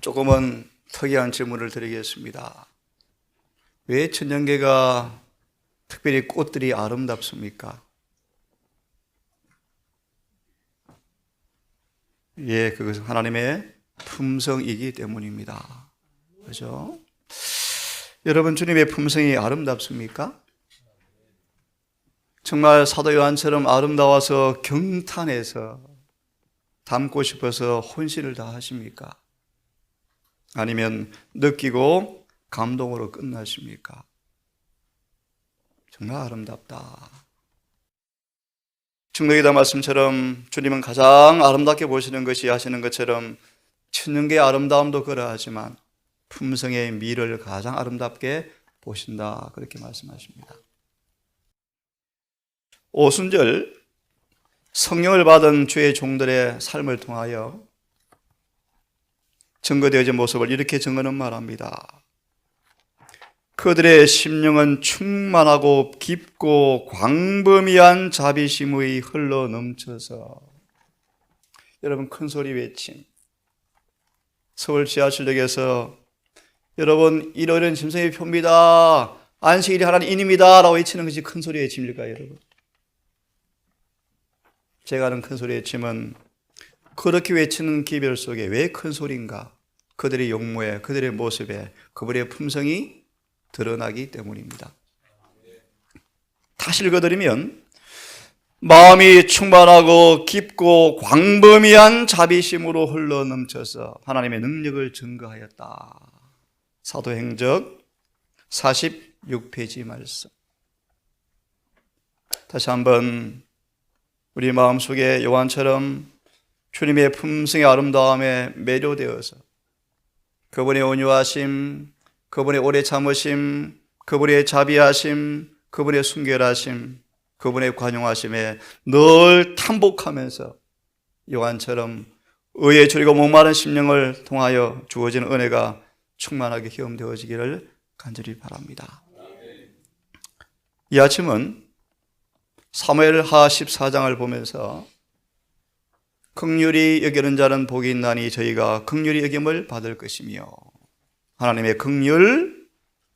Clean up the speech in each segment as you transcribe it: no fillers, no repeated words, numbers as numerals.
조금은 특이한 질문을 드리겠습니다. 왜 천년계가 특별히 꽃들이 아름답습니까? 예, 그것은 하나님의 품성이기 때문입니다. 그렇죠? 여러분, 주님의 품성이 아름답습니까? 정말 사도 요한처럼 아름다워서 경탄해서 닮고 싶어서 혼신을 다하십니까? 아니면 느끼고 감동으로 끝나십니까? 정말 아름답다. 증거기도 말씀처럼 주님은 가장 아름답게 보시는 것이 하시는 것처럼 천년계의 아름다움도 그러하지만 품성의 미를 가장 아름답게 보신다, 그렇게 말씀하십니다. 오순절 성령을 받은 주의 종들의 삶을 통하여 증거되어진 모습을 이렇게 증거는 말합니다. 그들의 심령은 충만하고 깊고 광범위한 자비심의 흘러 넘쳐서. 여러분, 큰 소리 외침. 서울 지하철역에서 여러분, 이러이러한 심성의 표입니다, 안식일이 하나님 인입니다 라고 외치는 것이 큰 소리 외침일까요, 여러분? 제가 하는 큰 소리 외침은 그렇게 외치는 기별 속에 왜 큰 소리인가? 그들의 용모에, 그들의 모습에 그분의 품성이 드러나기 때문입니다. 다시 읽어드리면, 마음이 충만하고 깊고 광범위한 자비심으로 흘러넘쳐서 하나님의 능력을 증거하였다. 사도행적 46페이지 말씀. 다시 한번 우리 마음속에 요한처럼 주님의 품성의 아름다움에 매료되어서 그분의 온유하심, 그분의 오래 참으심, 그분의 자비하심, 그분의 순결하심, 그분의 관용하심에 늘 탐복하면서 요한처럼 의에 줄이고 목마른 심령을 통하여 주어지는 은혜가 충만하게 경험되어지기를 간절히 바랍니다. 이 아침은 사무엘하 14장을 보면서 긍휼히 여기는 자는 복이 있나니 저희가 긍휼히 여김을 받을 것이며, 하나님의 긍휼,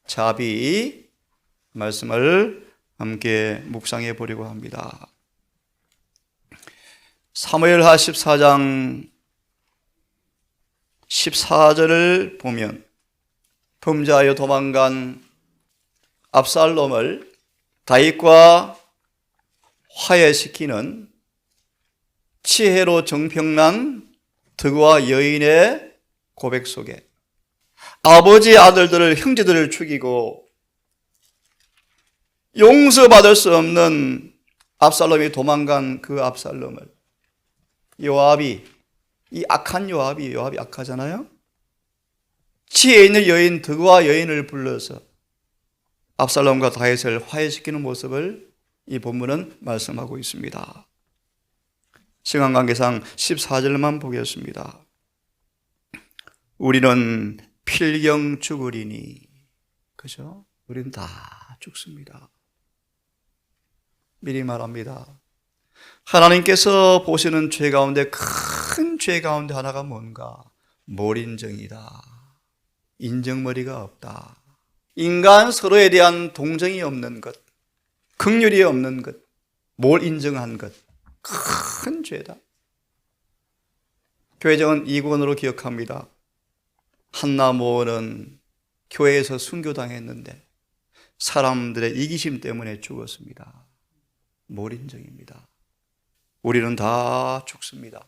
자비 말씀을 함께 묵상해 보려고 합니다. 사무엘하 14장 14절을 보면 범죄하여 도망간 압살롬을 다윗과 화해시키는 치혜로 정평난 득와 여인의 고백 속에 아버지의 아들들을, 형제들을 죽이고 용서받을 수 없는 압살롬이 도망간 그 압살롬을 요압이, 이 악한 요압이 악하잖아요. 치에 있는 여인 득와 여인을 불러서 압살롬과 다윗을 화해시키는 모습을 이 본문은 말씀하고 있습니다. 시간 관계상 14절만 보겠습니다. 우리는 필경 죽으리니. 그죠? 우리는 다 죽습니다. 미리 말합니다. 하나님께서 보시는 죄 가운데 큰 죄 가운데 하나가 뭔가? 몰인정이다. 인정머리가 없다. 인간 서로에 대한 동정이 없는 것, 긍휼이 없는 것, 몰인정한 것, 큰 죄다. 교회정은 이권으로 기억합니다. 한나 모어는 교회에서 순교당했는데 사람들의 이기심 때문에 죽었습니다. 몰인정입니다. 우리는 다 죽습니다.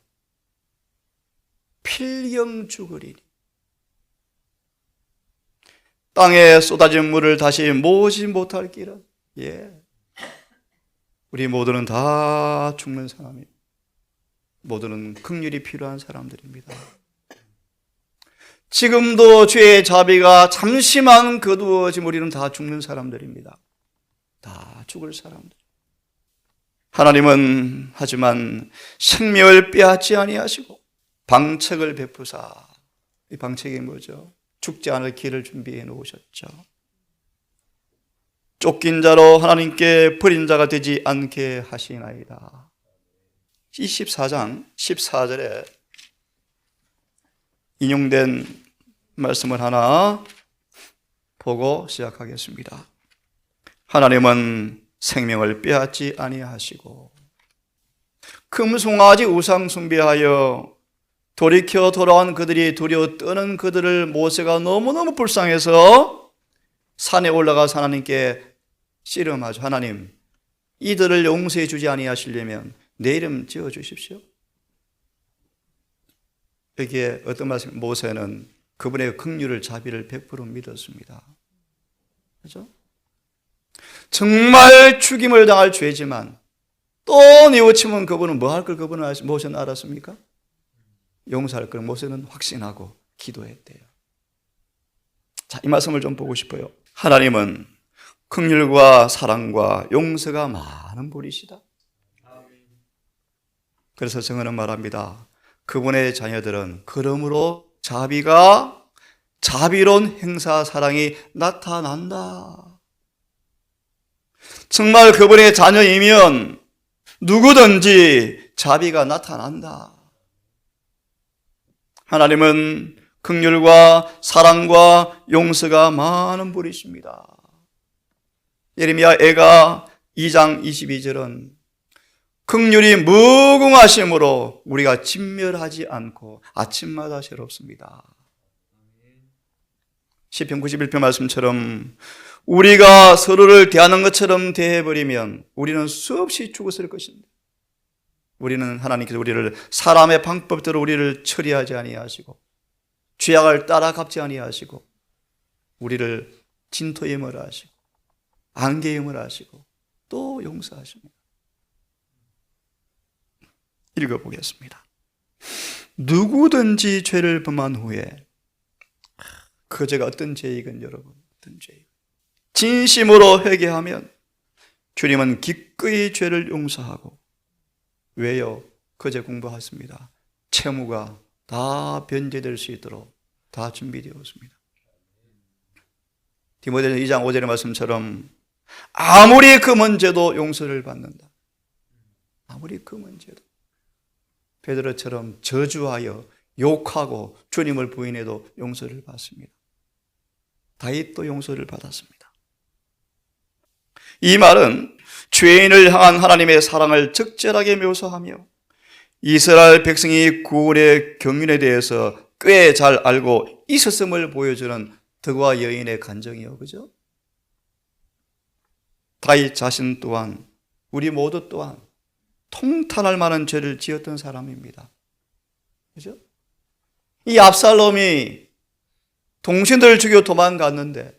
필경 죽으리니. 땅에 쏟아진 물을 다시 모으지 못할 길은, 우리 모두는 다 죽는 사람입니다. 모두는 긍휼이 필요한 사람들입니다. 지금도 죄의 자비가 잠시만 거두어지면 우리는 다 죽는 사람들입니다. 다 죽을 사람들. 하나님은 하지만 생명을 빼앗지 아니하시고 방책을 베푸사. 이 방책이 뭐죠? 죽지 않을 길을 준비해 놓으셨죠. 쫓긴 자로 하나님께 버린 자가 되지 않게 하시나이다. 24장 14절에 인용된 말씀을 하나 보고 시작하겠습니다. 하나님은 생명을 빼앗지 아니하시고 금송아지 우상 숭배하여 돌이켜 돌아온 그들이 두려워 떠는 그들을 모세가 너무너무 불쌍해서 산에 올라가서 하나님께 씨름하죠. 하나님, 이들을 용서해 주지 아니하시려면 내 이름 지어 주십시오. 여기에 어떤 말씀? 모세는 그분의 긍휼을 자비를 100% 믿었습니다. 그렇죠? 정말 죽임을 당할 죄지만 또 뉘우치면 그분은 뭐 할 걸 모세는 알았습니까? 용서할 걸 모세는 확신하고 기도했대요. 자, 이 말씀을 좀 보고 싶어요. 하나님은 긍휼과 사랑과 용서가 많은 분이시다. 그래서 성경은 말합니다. 그분의 자녀들은 그러므로 자비로운 행사 사랑이 나타난다. 정말 그분의 자녀이면 누구든지 자비가 나타난다. 하나님은 긍휼과 사랑과 용서가 많은 분이십니다. 예레미야 애가 2장 22절은 긍휼이 무궁하심으로 우리가 진멸하지 않고 아침마다 새롭습니다. 시편 91편 말씀처럼 우리가 서로를 대하는 것처럼 대해버리면 우리는 수없이 죽었을 것입니다. 우리는 하나님께서 우리를 사람의 방법대로 우리를 처리하지 아니하시고 죄악을 따라 갚지 아니하시고 우리를 진토임을 하시고 안개임을 하시고 또 용서하십니다. 읽어보겠습니다. 누구든지 죄를 범한 후에 그 죄가 어떤 죄이건 여러분 어떤 죄이건 진심으로 회개하면 주님은 기꺼이 죄를 용서하고 왜요? 그 죄 공부했습니다. 채무가 다 변제될 수 있도록 다 준비되었습니다. 디모데전 2장 5절의 말씀처럼 아무리 금은 죄도 용서를 받는다. 아무리 금은 죄도. 베드로처럼 저주하여 욕하고 주님을 부인해도 용서를 받습니다. 다윗도 용서를 받았습니다. 이 말은 죄인을 향한 하나님의 사랑을 적절하게 묘사하며 이스라엘 백성이 구원의 경륜에 대해서 꽤 잘 알고 있었음을 보여주는 덕과 여인의 간정이요, 그죠? 다윗 자신 또한 우리 모두 또한 통탄할 만한 죄를 지었던 사람입니다. 그죠? 이 압살롬이 동생들을 죽여 도망갔는데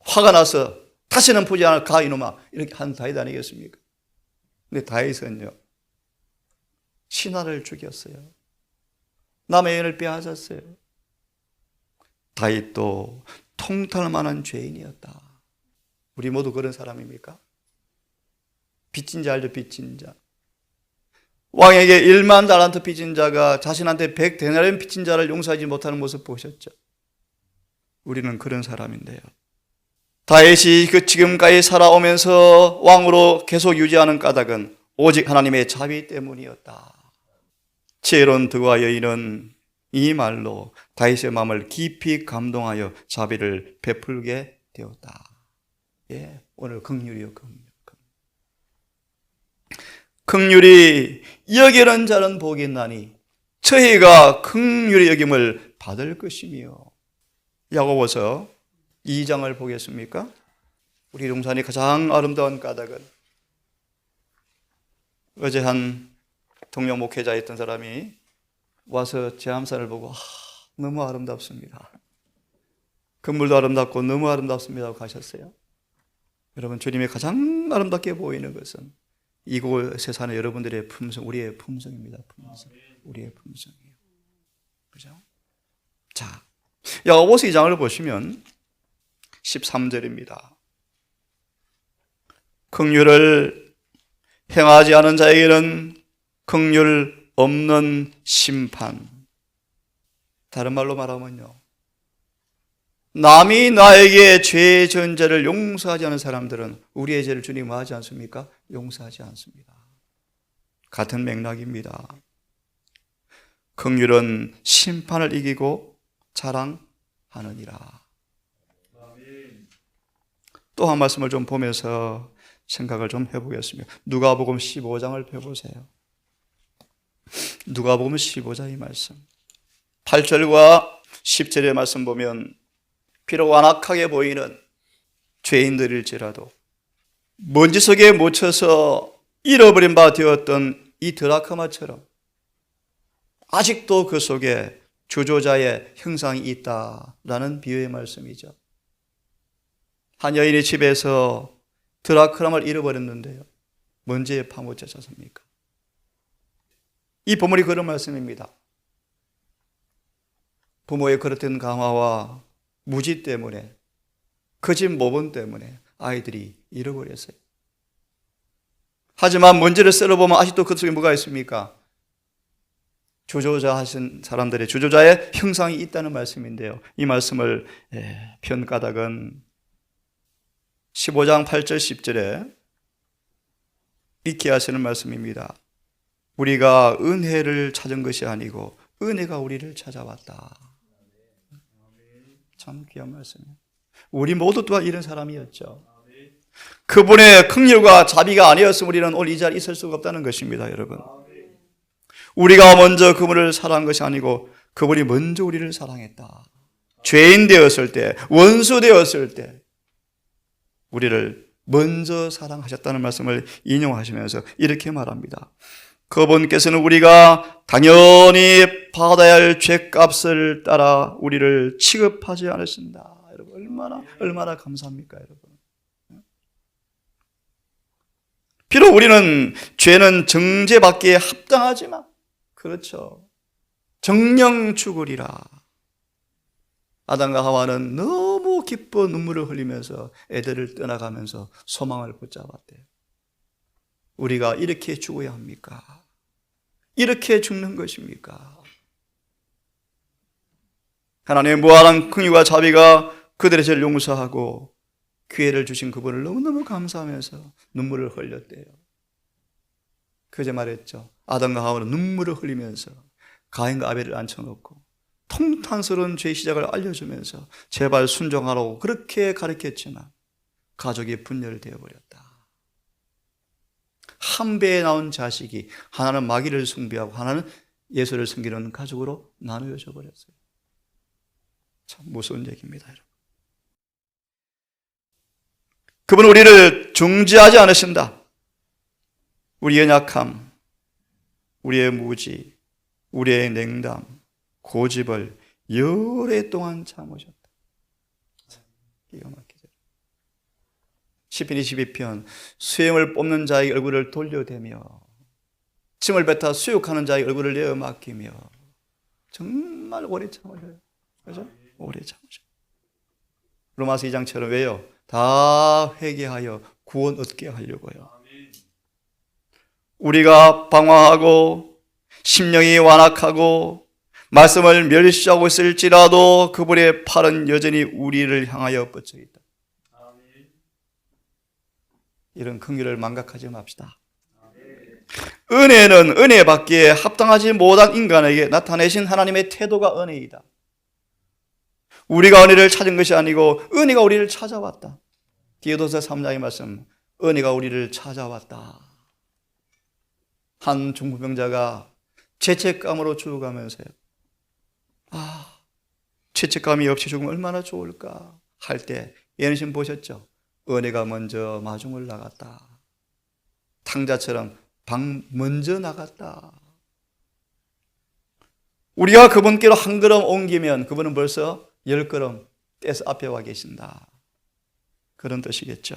화가 나서 다시는 보지 않을 가 이놈아 이렇게 한 다윗 아니겠습니까? 근데 다윗은요 신하를 죽였어요. 남의 여인을 빼앗았어요. 다윗도 통탄할 만한 죄인이었다. 우리 모두 그런 사람입니까? 빚진 자 알죠? 빚진 자. 왕에게 1만 달란트 빚진 자가 자신한테 100데나리온 빚진 자를 용서하지 못하는 모습 보셨죠? 우리는 그런 사람인데요. 다윗이 그 지금까지 살아오면서 왕으로 계속 유지하는 까닭은 오직 하나님의 자비 때문이었다. 지혜로운 덕과 여인은 이 말로 다윗의 마음을 깊이 감동하여 자비를 베풀게 되었다. 예, 오늘 긍휼이요, 긍휼. 긍휼이 여기는 자는 복이 있나니 저희가 긍휼의 여김을 받을 것이며. 야고보서 2장을 보겠습니까? 우리 동산이 가장 아름다운 까닭은 어제 한 동료 목회자였던 사람이 와서 제 함산을 보고 너무 아름답습니다. 건물도 아름답고 너무 아름답습니다 하고 가셨어요. 여러분, 주님의 가장 아름답게 보이는 것은 이곳에 사는 여러분들의 품성, 우리의 품성입니다. 품성. 우리의 품성이에요. 그죠? 자, 야고보서 2장을 보시면 13절입니다. 긍휼을 행하지 않은 자에게는 긍휼 없는 심판. 다른 말로 말하면요, 남이 나에게 죄의 전제를 용서하지 않은 사람들은 우리의 죄를 주님 뭐 하지 않습니까? 용서하지 않습니다. 같은 맥락입니다. 긍휼은 심판을 이기고 자랑하느니라. 또 한 말씀을 좀 보면서 생각을 좀 해보겠습니다. 누가복음 15장을 펴보세요. 누가복음 15장 이 말씀 8절과 10절의 말씀 보면 비록 완악하게 보이는 죄인들일지라도 먼지 속에 묻혀서 잃어버린 바 되었던 이 드라크마처럼 아직도 그 속에 주조자의 형상이 있다라는 비유의 말씀이죠. 한 여인의 집에서 드라크마를 잃어버렸는데요, 먼지에 파묻혀서 삽니까? 이 본문이 그런 말씀입니다. 부모의 그릇된 강화와 무지 때문에, 그 집 모범 때문에 아이들이 잃어버렸어요. 하지만 먼지를 썰어보면 아직도 그 속에 뭐가 있습니까? 주조자 하신 사람들의 주조자의 형상이 있다는 말씀인데요, 이 말씀을 편가닥은 15장 8절 10절에 익히 하시는 말씀입니다. 우리가 은혜를 찾은 것이 아니고 은혜가 우리를 찾아왔다. 참 귀한 말씀이에요. 우리 모두 또한 이런 사람이었죠. 그분의 긍휼과 자비가 아니었으면 우리는 오늘 이 자리에 있을 수가 없다는 것입니다, 여러분. 우리가 먼저 그분을 사랑한 것이 아니고 그분이 먼저 우리를 사랑했다. 죄인 되었을 때, 원수 되었을 때 우리를 먼저 사랑하셨다는 말씀을 인용하시면서 이렇게 말합니다. 그분께서는 우리가 당연히 받아야 할 죄값을 따라 우리를 취급하지 않으신다. 여러분, 얼마나 감사합니까, 여러분. 비록 우리는 죄는 정죄받기에 합당하지만, 그렇죠, 정령 죽으리라. 아담과 하와는 너무 기뻐 눈물을 흘리면서 애들을 떠나가면서 소망을 붙잡았대요. 우리가 이렇게 죽어야 합니까? 이렇게 죽는 것입니까? 하나님의 무한한 긍휼과 자비가 그들의 죄를 용서하고 기회를 주신 그분을 너무너무 감사하면서 눈물을 흘렸대요. 그제 말했죠. 아담과 하와는 눈물을 흘리면서 가인과 아벨을 앉혀놓고 통탄스러운 죄 시작을 알려주면서 제발 순종하라고 그렇게 가르쳤지만 가족이 분열되어 버렸다. 한 배에 나온 자식이 하나는 마귀를 숭배하고 하나는 예수를 섬기는 가족으로 나누어져 버렸어요. 참 무서운 얘기입니다, 여러분. 그분은 우리를 중지하지 않으신다. 우리의 약함, 우리의 무지, 우리의 냉담, 고집을 여러 동안 참으셨다. 기가 막히죠. 시편 22편 수염을 뽑는 자의 얼굴을 돌려대며 침을 뱉어 수욕하는 자의 얼굴을 내어 맡기며 정말 오래 참으셔요. 그렇죠? 오래 참으셔요. 로마서 2장처럼 왜요? 다 회개하여 구원 얻게 하려고요. 우리가 방황하고 심령이 완악하고 말씀을 멸시하고 있을지라도 그분의 팔은 여전히 우리를 향하여 뻗쳐 있다. 이런 긍휼을 망각하지 맙시다. 은혜는 은혜 받기에 합당하지 못한 인간에게 나타내신 하나님의 태도가 은혜이다. 우리가 은혜를 찾은 것이 아니고 은혜가 우리를 찾아왔다. 디도서 3장의 말씀, 은혜가 우리를 찾아왔다. 한 중풍병자가 죄책감으로 죽어가면서요, 죄책감이 없이 죽으면 얼마나 좋을까 할 때 예수님 보셨죠? 은혜가 먼저 마중을 나갔다. 탕자처럼 방 먼저 나갔다. 우리가 그분께로 한 걸음 옮기면 그분은 벌써 10걸음 떼서 앞에 와 계신다. 그런 뜻이겠죠.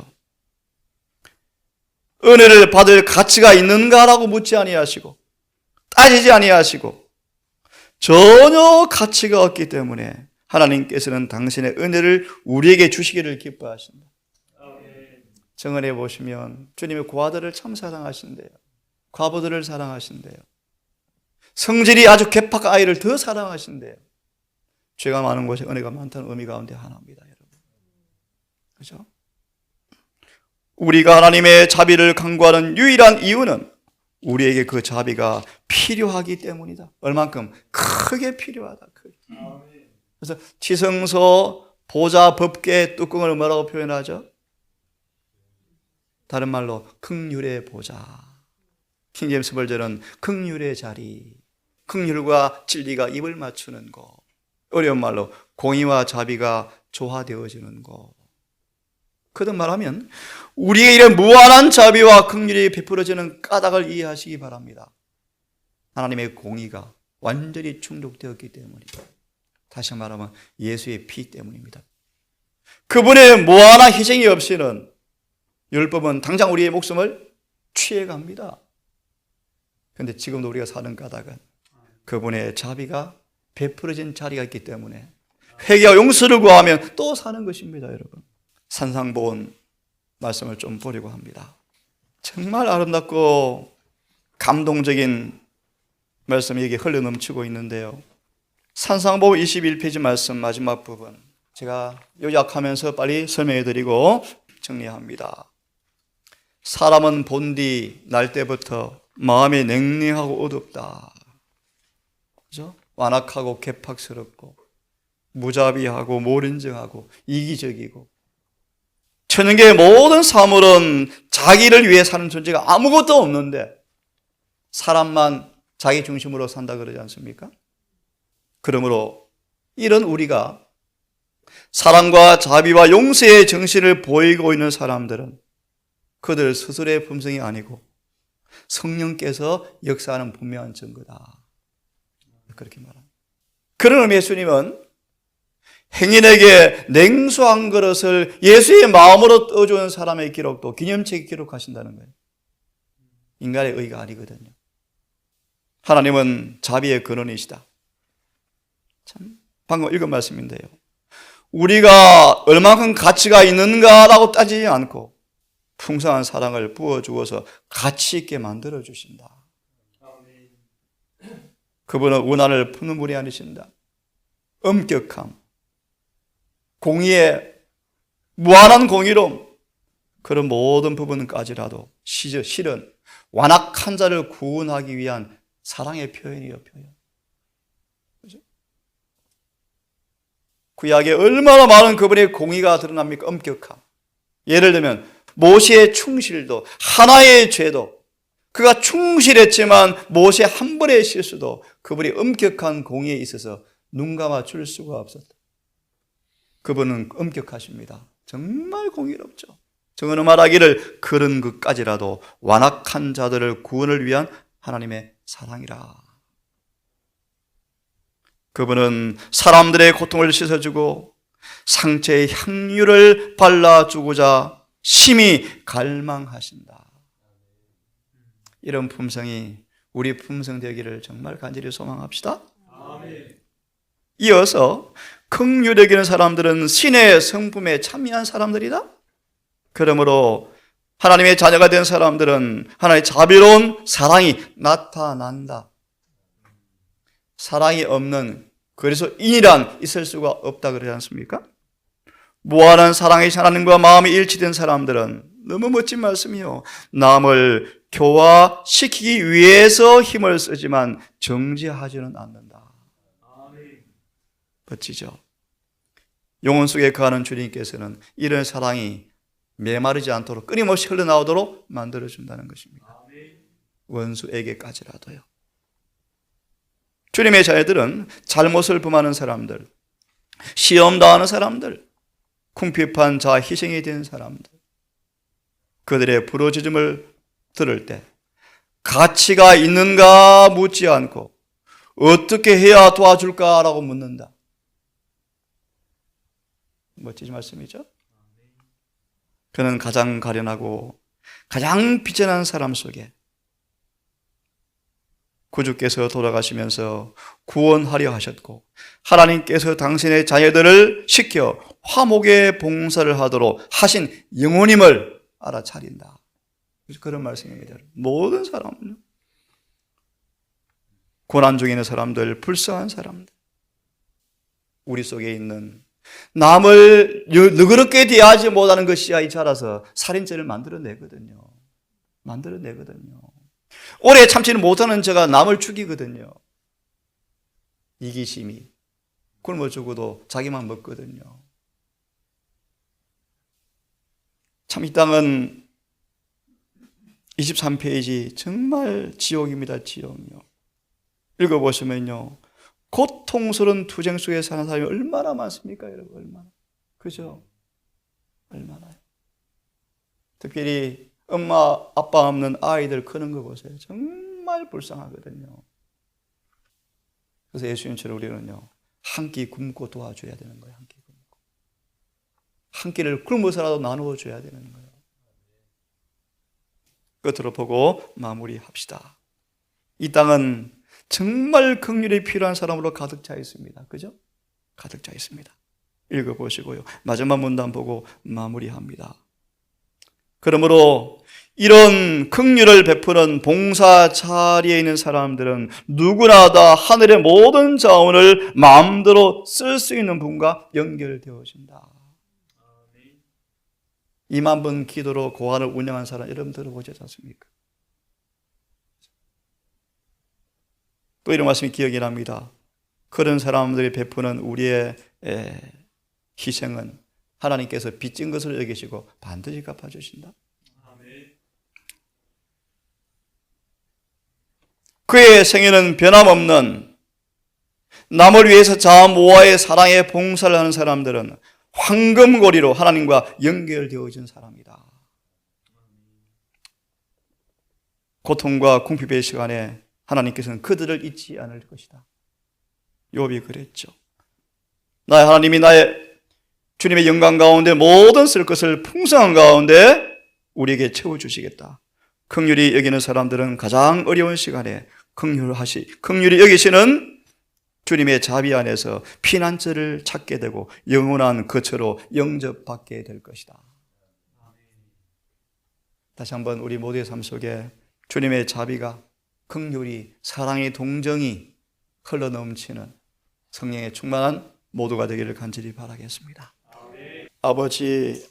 은혜를 받을 가치가 있는가라고 묻지 아니하시고 따지지 아니하시고 전혀 가치가 없기 때문에 하나님께서는 당신의 은혜를 우리에게 주시기를 기뻐하신다. 정언해 보시면 주님의 고아들을 참 사랑하신대요. 과부들을 사랑하신대요. 성질이 아주 괴팍한 아이를 더 사랑하신대요. 죄가 많은 곳에 은혜가 많다는 의미 가운데 하나입니다, 여러분. 그렇죠? 우리가 하나님의 자비를 간구하는 유일한 이유는 우리에게 그 자비가 필요하기 때문이다. 얼만큼? 크게 필요하다. 크게. 그래서 지성소 보좌 법궤 뚜껑을 뭐라고 표현하죠? 다른 말로 긍휼의 보좌. 킹제임스 버전은 긍휼의 자리. 긍휼과 진리가 입을 맞추는 곳. 어려운 말로 공의와 자비가 조화되어지는 곳. 거듭 말하면 우리의 이런 무한한 자비와 긍휼이 베풀어지는 까닭을 이해하시기 바랍니다. 하나님의 공의가 완전히 충족되었기 때문이죠. 다시 말하면 예수의 피 때문입니다. 그분의 무한한 희생이 없이는 율법은 당장 우리의 목숨을 취해갑니다. 그런데 지금도 우리가 사는 까닭은 그분의 자비가 베풀어진 자리가 있기 때문에 회개와 용서를 구하면 또 사는 것입니다, 여러분. 산상보온 말씀을 좀 보려고 합니다. 정말 아름답고 감동적인 말씀이 여기 흘러넘치고 있는데요. 산상보온 21페이지 말씀 마지막 부분, 제가 요약하면서 빨리 설명해드리고 정리합니다. 사람은 본디 날 때부터 마음이 냉랭하고 어둡다. 그죠? 완악하고 괴팍스럽고 무자비하고 모른정하고 이기적이고 천연계의 모든 사물은 자기를 위해 사는 존재가 아무것도 없는데 사람만 자기 중심으로 산다 그러지 않습니까? 그러므로 이런 우리가 사랑과 자비와 용서의 정신을 보이고 있는 사람들은 그들 스스로의 품성이 아니고 성령께서 역사하는 분명한 증거다. 그렇게 말합니다. 그런 의미의 예수님은 행인에게 냉수한 그릇을 예수의 마음으로 떠주는 사람의 기록도 기념책에 기록하신다는 거예요. 인간의 의가 아니거든요. 하나님은 자비의 근원이시다. 참 방금 읽은 말씀인데요. 우리가 얼마큼 가치가 있는가라고 따지지 않고 풍성한 사랑을 부어주어서 가치 있게 만들어 주신다. 그분은 원한을 푸는 분이 아니신다. 엄격함, 공의의 무한한 공의로움, 그런 모든 부분까지라도 실은 완악한 자를 구원하기 위한 사랑의 표현이에요, 표현. 그죠? 구약에 얼마나 많은 그분의 공의가 드러납니까? 엄격함. 예를 들면 모세의 충실도, 하나의 죄도, 그가 충실했지만 모세 한 번의 실수도 그분이 엄격한 공의에 있어서 눈 감아 줄 수가 없었다. 그분은 엄격하십니다. 정말 공의롭죠. 정언을 말하기를 그런 것까지라도 완악한 자들을 구원을 위한 하나님의 사랑이라. 그분은 사람들의 고통을 씻어주고 상처의 향유를 발라주고자 심히 갈망하신다. 이런 품성이 우리 품성 되기를 정말 간절히 소망합시다. 아멘. 이어서 긍휼히 여기는 사람들은 신의 성품에 참여한 사람들이다. 그러므로 하나님의 자녀가 된 사람들은 하나님의 자비로운 사랑이 나타난다. 사랑이 없는 그리스도인이란 있을 수가 없다 그러지 않습니까? 무한한 사랑의 하나님과 마음이 일치된 사람들은 너무 멋진 말씀이요. 남을 교화시키기 위해서 힘을 쓰지만 정죄하지는 않는다. 멋지죠? 영혼 속에 거하는 주님께서는 이런 사랑이 메마르지 않도록 끊임없이 흘러나오도록 만들어준다는 것입니다. 원수에게까지라도요. 주님의 자녀들은 잘못을 범하는 사람들, 시험 당하는 사람들, 궁핍한 자 희생이 된 사람들, 그들의 부르짖음을 들을 때 가치가 있는가 묻지 않고 어떻게 해야 도와줄까라고 묻는다. 멋지지 말씀이죠? 그는 가장 가련하고 가장 비천한 사람 속에 구주께서 돌아가시면서 구원하려 하셨고 하나님께서 당신의 자녀들을 시켜 화목의 봉사를 하도록 하신 영혼임을 알아차린다. 그런 말씀입니다. 모든 사람은요. 고난 중에 있는 사람들, 불쌍한 사람들, 우리 속에 있는 남을 너그럽게 대하지 못하는 것이 아이 자라서 살인죄를 만들어내거든요. 오래 참지는 못하는 자가 남을 죽이거든요. 이기심이, 굶어 죽어도 자기만 먹거든요. 참 이 땅은 23페이지 정말 지옥입니다. 지옥이요. 읽어보시면요, 고통스러운 투쟁 속에 사는 사람이 얼마나 많습니까, 여러분? 얼마나. 그죠? 얼마나요? 특별히 엄마, 아빠 없는 아이들 크는 거 보세요. 정말 불쌍하거든요. 그래서 예수님처럼 우리는요, 한 끼 굶고 도와줘야 되는 거예요. 한 끼 굶고. 한 끼를 굶어서라도 나누어 줘야 되는 거예요. 끝으로 보고 마무리합시다. 이 땅은 정말 긍휼이 필요한 사람으로 가득 차 있습니다. 그죠? 가득 차 있습니다. 읽어보시고요. 마지막 문단 보고 마무리합니다. 그러므로 이런 긍휼을 베푸는 봉사 자리에 있는 사람들은 누구나 다 하늘의 모든 자원을 마음대로 쓸 수 있는 분과 연결되어진다. 2만 번 기도로 고아를 운영한 사람 여러분 들어보지 않습니까? 또 이런 말씀이 기억이 납니다. 그런 사람들이 베푸는 우리의 희생은 하나님께서 빚진 것을 여기시고 반드시 갚아주신다. 그의 생애는 변함없는, 남을 위해서 자아 모아의 사랑에 봉사를 하는 사람들은 황금고리로 하나님과 연결되어진 사람이다. 고통과 궁핍의 시간에 하나님께서는 그들을 잊지 않을 것이다. 욥이 그랬죠. 나의 하나님이 나의 주님의 영광 가운데 모든 쓸 것을 풍성한 가운데 우리에게 채워주시겠다. 긍휼히 여기는 사람들은 가장 어려운 시간에 긍휼히 여기시는 주님의 자비 안에서 피난처를 찾게 되고 영원한 거처로 영접받게 될 것이다. 다시 한번 우리 모두의 삶 속에 주님의 자비가, 긍휼이, 사랑의 동정이 흘러넘치는 성령의 충만한 모두가 되기를 간절히 바라겠습니다. 아버지,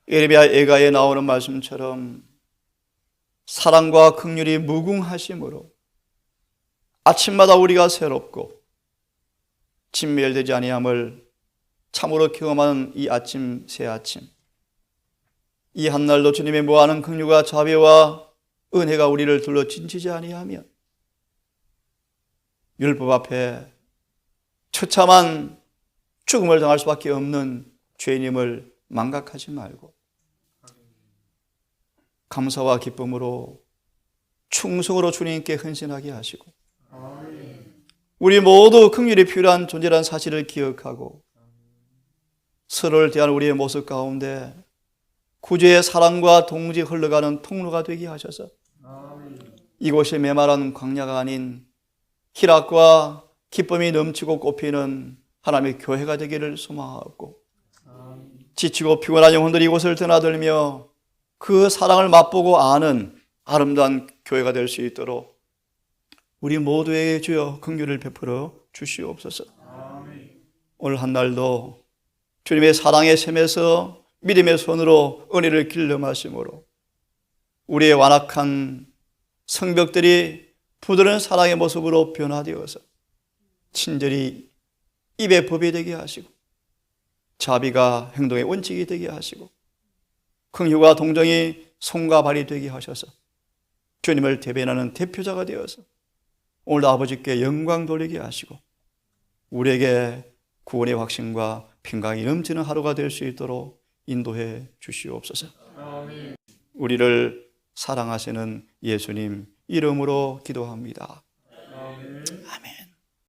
예레미야 애가에 나오는 말씀처럼 사랑과 긍휼이 무궁하심으로 아침마다 우리가 새롭고 진멸되지 아니함을 참으로 경험하는 이 아침, 새 아침, 이 한날도 주님의 무한한 긍휼과 자비와 은혜가 우리를 둘러 진치지 아니하면 율법 앞에 처참한 죽음을 당할 수밖에 없는 죄인임을 망각하지 말고 감사와 기쁨으로 충성으로 주님께 헌신하게 하시고 우리 모두 긍휼이 필요한 존재라는 사실을 기억하고 서로를 대하는 우리의 모습 가운데 구주의 사랑과 동지 흘러가는 통로가 되게 하셔서 이곳이 메마른 광야가 아닌 희락과 기쁨이 넘치고 꽃피는 하나님의 교회가 되기를 소망하고 지치고 피곤한 영혼들이 이곳을 드나들며 그 사랑을 맛보고 아는 아름다운 교회가 될 수 있도록 우리 모두에게 주여 긍휼을 베풀어 주시옵소서. 오늘 한 날도 주님의 사랑의 샘에서 믿음의 손으로 은혜를 길러 마심으로 우리의 완악한 성벽들이 부드러운 사랑의 모습으로 변화되어서 친절이 입의 법이 되게 하시고 자비가 행동의 원칙이 되게 하시고 긍휼과 동정이 손과 발이 되게 하셔서 주님을 대변하는 대표자가 되어서 오늘도 아버지께 영광 돌리게 하시고 우리에게 구원의 확신과 평강이 넘치는 하루가 될 수 있도록 인도해 주시옵소서. 우리를 사랑하시는 예수님 이름으로 기도합니다. 아멘.